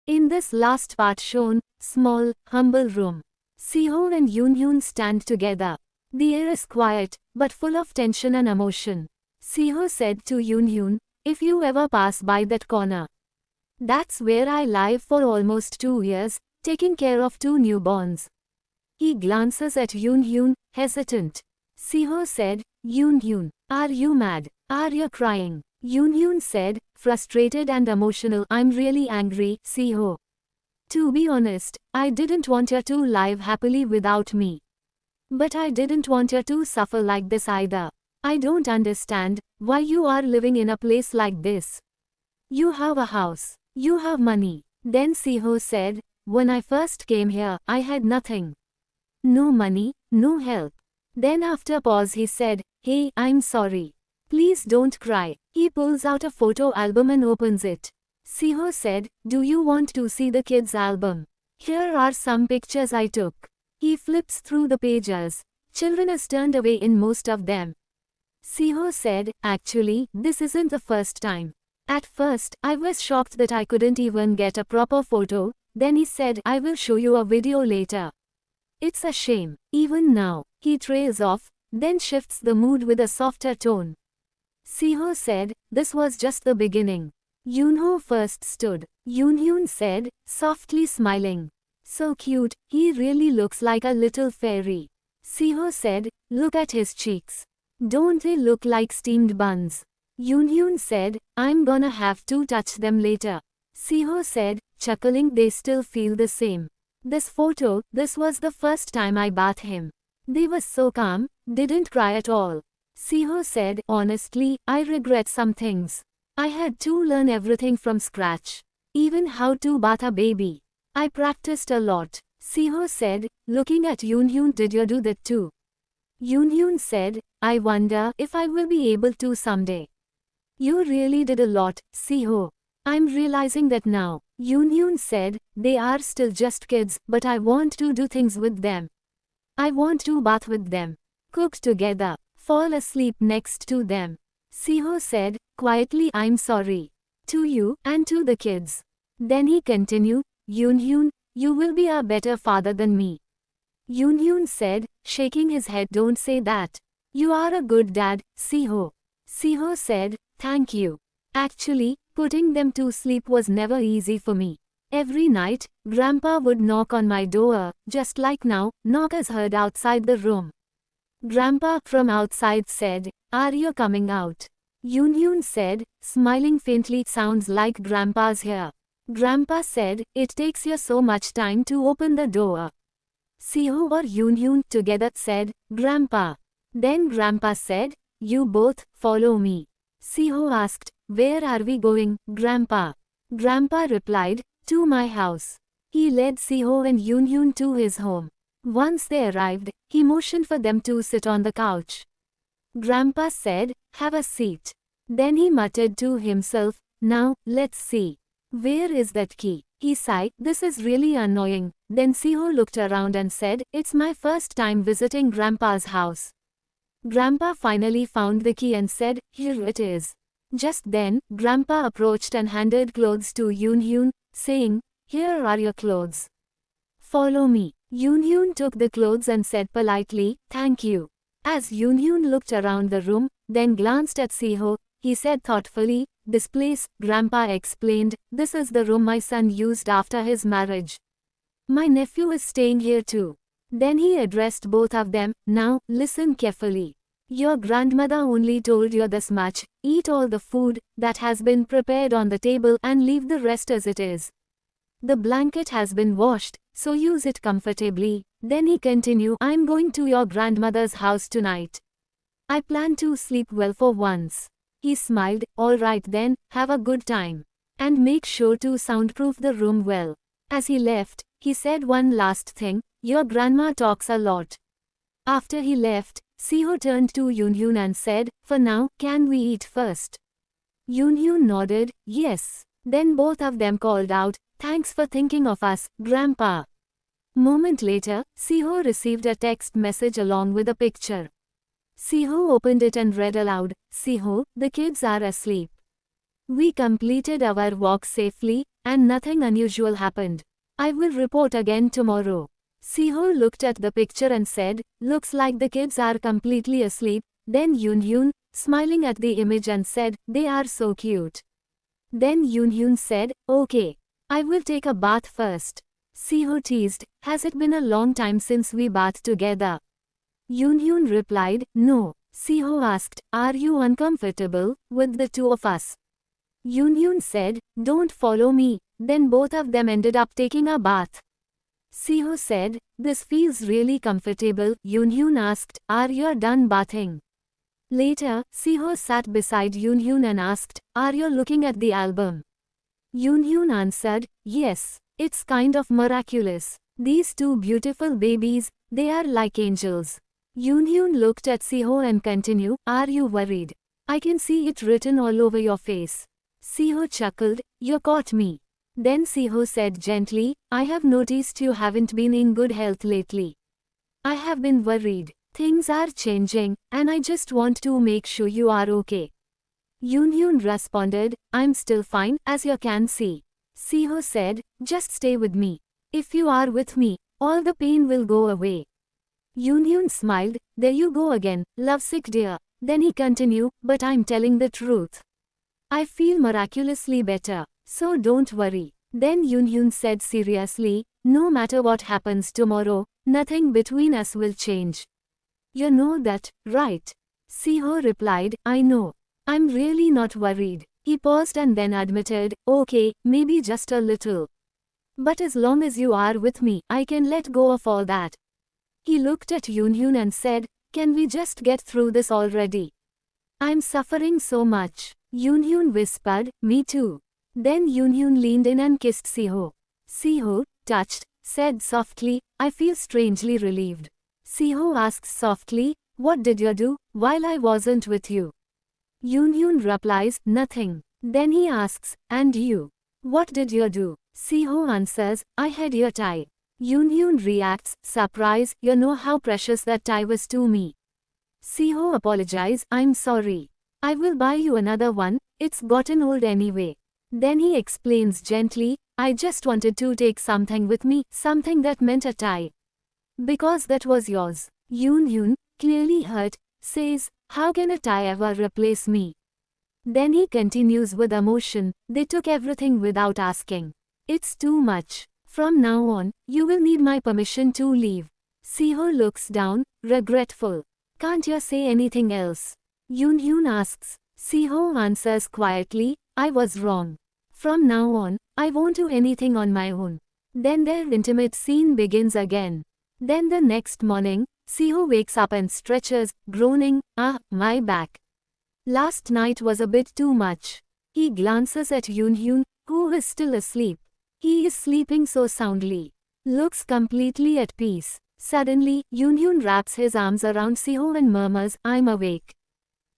In this last part shown, small, humble room. Sehho and Yoonhyun stand together. The air is quiet, but full of tension and emotion. Sehho said to Yoonhyun, "If you ever pass by that corner, that's where I live for almost 2 years, taking care of 2 newborns." He glances at Yoonhyun, hesitant. Sehho said, "Yoonhyun, are you mad? Are you crying?" Yoonhyun said, frustrated and emotional, "I'm really angry, Sehho. To be honest, I didn't want you to live happily without me. But I didn't want you to suffer like this either. I don't understand why you are living in a place like this. You have a house. You have money." Then Sehho said, "When I first came here, I had nothing. No money, no help." Then after a pause he said, "Hey, I'm sorry. Please don't cry." He pulls out a photo album and opens it. Sehho said, "Do you want to see the kids' album? Here are some pictures I took." He flips through the pages. Children are turned away in most of them. Sehho said, "Actually, this isn't the first time. At first, I was shocked that I couldn't even get a proper photo." Then he said, "I will show you a video later. It's a shame." Even now, he trails off, then shifts the mood with a softer tone. Sehho said, "This was just the beginning." Yoonho first stood. Yoonhyun said, softly smiling, "So cute, he really looks like a little fairy." Sehho said, "Look at his cheeks. Don't they look like steamed buns?" Yoonhyun said, "I'm gonna have to touch them later." Sehho said, chuckling, "They still feel the same. This photo, this was the first time I bathed him. They were so calm, didn't cry at all." Sehho said, "Honestly, I regret some things. I had to learn everything from scratch. Even how to bath a baby. I practiced a lot." Sehho said, looking at Yoonhyun, "Did you do that too?" Yoonhyun said, "I wonder if I will be able to someday." "You really did a lot, Sehho. I'm realizing that now." Yoonhyun said, "They are still just kids, but I want to do things with them. I want to bath with them, cook together, fall asleep next to them." Sehho said, quietly, "I'm sorry. To you, and to the kids." Then he continued, "Yoonhyun, you will be a better father than me." Yoonhyun said, shaking his head, "Don't say that. You are a good dad, Sehho." Sehho said, "Thank you. Actually, putting them to sleep was never easy for me. Every night, Grandpa would knock on my door, just like now." Knock is heard outside the room. Grandpa from outside said, "Are you coming out?" Yoonhyun said, smiling faintly, "Sounds like Grandpa's here." Grandpa said, "It takes you so much time to open the door." Sehho or Yoonhyun together said, "Grandpa." Then Grandpa said, "You both, follow me." Sehho asked, "Where are we going, Grandpa?" Grandpa replied, "To my house." He led Sehho and Yoonhyun to his home. Once they arrived, he motioned for them to sit on the couch. Grandpa said, "Have a seat." Then he muttered to himself, "Now, let's see. Where is that key?" He sighed, "This is really annoying." Then Sehho looked around and said, "It's my first time visiting Grandpa's house." Grandpa finally found the key and said, "Here it is." Just then, Grandpa approached and handed clothes to Yoonhyun, saying, "Here are your clothes. Follow me." Yoonhyun took the clothes and said politely, "Thank you." As Yoonhyun looked around the room, then glanced at Sehho, he said thoughtfully, "This place," Grandpa explained, "this is the room my son used after his marriage. My nephew is staying here too." Then he addressed both of them, "Now, listen carefully. Your grandmother only told you this much: eat all the food that has been prepared on the table and leave the rest as it is. The blanket has been washed, so use it comfortably." Then he continued, "I'm going to your grandmother's house tonight. I plan to sleep well for once." He smiled, "All right then, have a good time. And make sure to soundproof the room well." As he left, he said one last thing, "Your grandma talks a lot." After he left, Sehho turned to Yoonhyun and said, "For now, can we eat first?" Yoonhyun nodded, "Yes." Then both of them called out, "Thanks for thinking of us, Grandpa." Moment later, Sehho received a text message along with a picture. Sehho opened it and read aloud, "Sehho, the kids are asleep. We completed our walk safely, and nothing unusual happened. I will report again tomorrow. Sehul looked at the picture and said, looks like the kids are completely asleep. Then Yoonhyun, smiling at the image and said, they are so cute. Then Yoonhyun said, okay. I will take a bath first. Sehul teased, has it been a long time since we bathed together? Yoonhyun replied, no. Sehul asked, are you uncomfortable with the two of us? Yoonhyun said, don't follow me. Then both of them ended up taking a bath. Sehul said, this feels really comfortable. Yoonhyun asked, are you done bathing? Later, Sehul sat beside Yoonhyun and asked, are you looking at the album? Yoonhyun answered, yes, it's kind of miraculous. These two beautiful babies, they are like angels. Yoonhyun looked at Sehul and continued, are you worried? I can see it written all over your face. Sehul chuckled, you caught me. Then Sehul said gently, I have noticed you haven't been in good health lately. I have been worried. Things are changing, and I just want to make sure you are okay. Yoonhyun responded, I'm still fine, as you can see. Sehul said, just stay with me. If you are with me, all the pain will go away. Yoonhyun smiled, there you go again, lovesick dear. Then he continued, but I'm telling the truth. I feel miraculously better, so don't worry. Then Yoonhyun said seriously, no matter what happens tomorrow, nothing between us will change. You know that, right? Sehul replied, I know. I'm really not worried. He paused and then admitted, okay, maybe just a little. But as long as you are with me, I can let go of all that. He looked at Yoonhyun and said, can we just get through this already? I'm suffering so much. Yoonhyun whispered, me too. Then Yoonhyun leaned in and kissed Sehul. Sehul, touched, said softly, I feel strangely relieved. Sehul asks softly, what did you do, while I wasn't with you? Yoonhyun replies, nothing. Then he asks, and you? What did you do? Sehul answers, I had your tie. Yoonhyun reacts, surprise, you know how precious that tie was to me. Sehul apologizes, I'm sorry. I will buy you another one, it's gotten old anyway. Then he explains gently, I just wanted to take something with me, something that meant a tie. Because that was yours. Yoonhyun, clearly hurt, says, how can a tie ever replace me? Then he continues with emotion, they took everything without asking. It's too much. From now on, you will need my permission to leave. Sehul looks down, regretful. Can't you say anything else? Yoonhyun asks. Sehul answers quietly, I was wrong. From now on, I won't do anything on my own. Then their intimate scene begins again. Then the next morning, Sehul wakes up and stretches, groaning, my back. Last night was a bit too much. He glances at Yoonhyun, who is still asleep. He is sleeping so soundly. Looks completely at peace. Suddenly, Yoonhyun wraps his arms around Sehul and murmurs, I'm awake.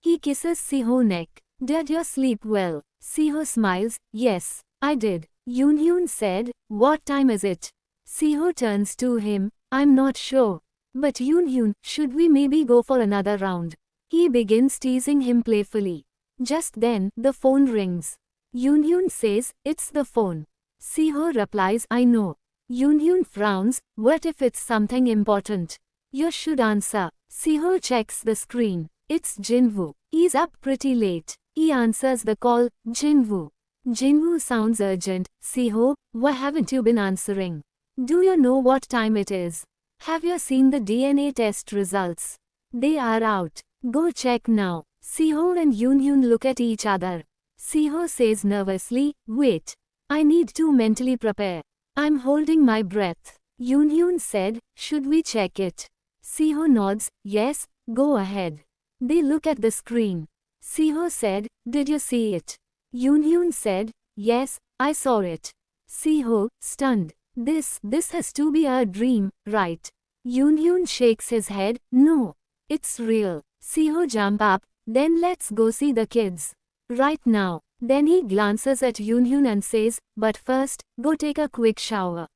He kisses Sehul's neck. Did you sleep well? Sehul smiles, yes, I did. Yoonhyun said, what time is it? Sehul turns to him, I'm not sure. But Yoonhyun, should we maybe go for another round? He begins teasing him playfully. Just then, the phone rings. Yoonhyun says, it's the phone. Sehul replies, I know. Yoonhyun frowns, what if it's something important? You should answer. Sehul checks the screen. It's Jinwoo. He's up pretty late. He answers the call, Jinwoo. Jinwoo sounds urgent. Sehul, why haven't you been answering? Do you know what time it is? Have you seen the DNA test results? They are out. Go check now. Sehul and Yoonhyun look at each other. Sehul says nervously, wait. I need to mentally prepare. I'm holding my breath. Yoonhyun said, should we check it? Sehul nods, yes, go ahead. They look at the screen. Sehul said, did you see it? Yoonhyun said, yes, I saw it. Sehul, stunned. This has to be a dream, right? Yoonhyun shakes his head, no. It's real. Sehul jump up, then let's go see the kids. Right now. Then he glances at Yoonhyun and says, but first, go take a quick shower.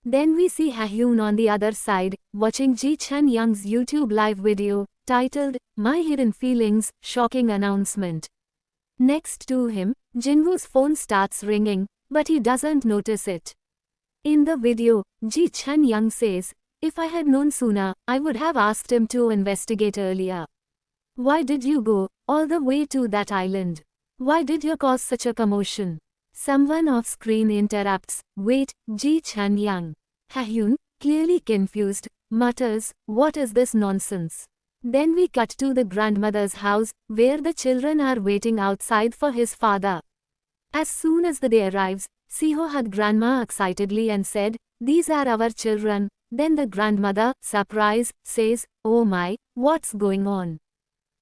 Then we see Hahyun on the other side, watching Ji Chun Young's YouTube live video, titled, My Hidden Feelings, Shocking Announcement. Next to him, Jinwoo's phone starts ringing. but he doesn't notice it. In the video, Ji Chun Young says, "If I had known sooner, I would have asked him to investigate earlier. Why did you go all the way to that island? Why did you cause such a commotion?" Someone off screen interrupts, "Wait, Ji Chun Young." Ha-hyun, clearly confused, mutters, "What is this nonsense?" Then we cut to the grandmother's house, where the children are waiting outside for his father. As soon as the day arrives, Siho hugged grandma excitedly and said, "These are our children." Then the grandmother, surprised, says, "Oh my, what's going on?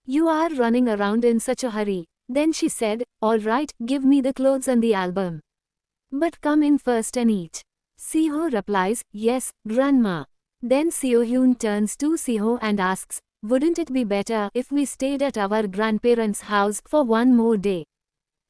You are running around in such a hurry." Then she said, "All right, give me the clothes and the album. But come in first and eat." Siho replies, "Yes, grandma." Then Seo-hyun turns to Siho and asks, "Wouldn't it be better if we stayed at our grandparents' house for one more day?"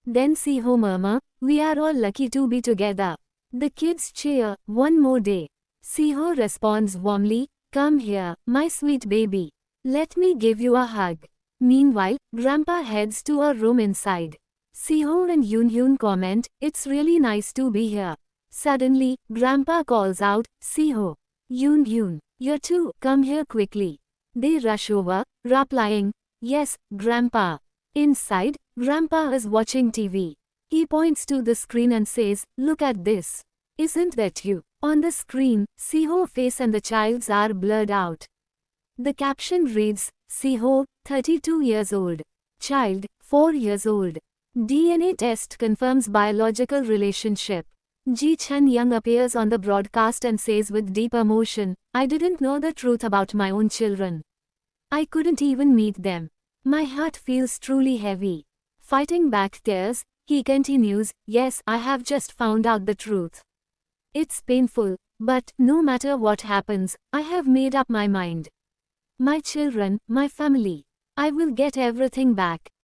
Then Siho murmurs, "We are all lucky to be together." The kids cheer, "One more day." Siho responds warmly, "Come here, my sweet baby. Let me give you a hug." Meanwhile, Grandpa heads to a room inside. Siho and Yoon-hyun comment, "It's really nice to be here." Suddenly, Grandpa calls out, "Siho! Yoon-hyun, you two, come here quickly." They rush over, replying, "Yes, Grandpa." Inside, Grandpa is watching TV. He points to the screen and says, "Look at this. Isn't that you?" On the screen, Siho's face and the child's are blurred out. The caption reads, "Siho, 32 years old. Child, 4 years old. DNA test confirms biological relationship." Ji Chun Young appears on the broadcast and says with deep emotion, "I didn't know the truth about my own children. I couldn't even meet them. My heart feels truly heavy." Fighting back tears, he continues, "Yes, I have just found out the truth. It's painful, but no matter what happens, I have made up my mind. My children, my family. I will get everything back."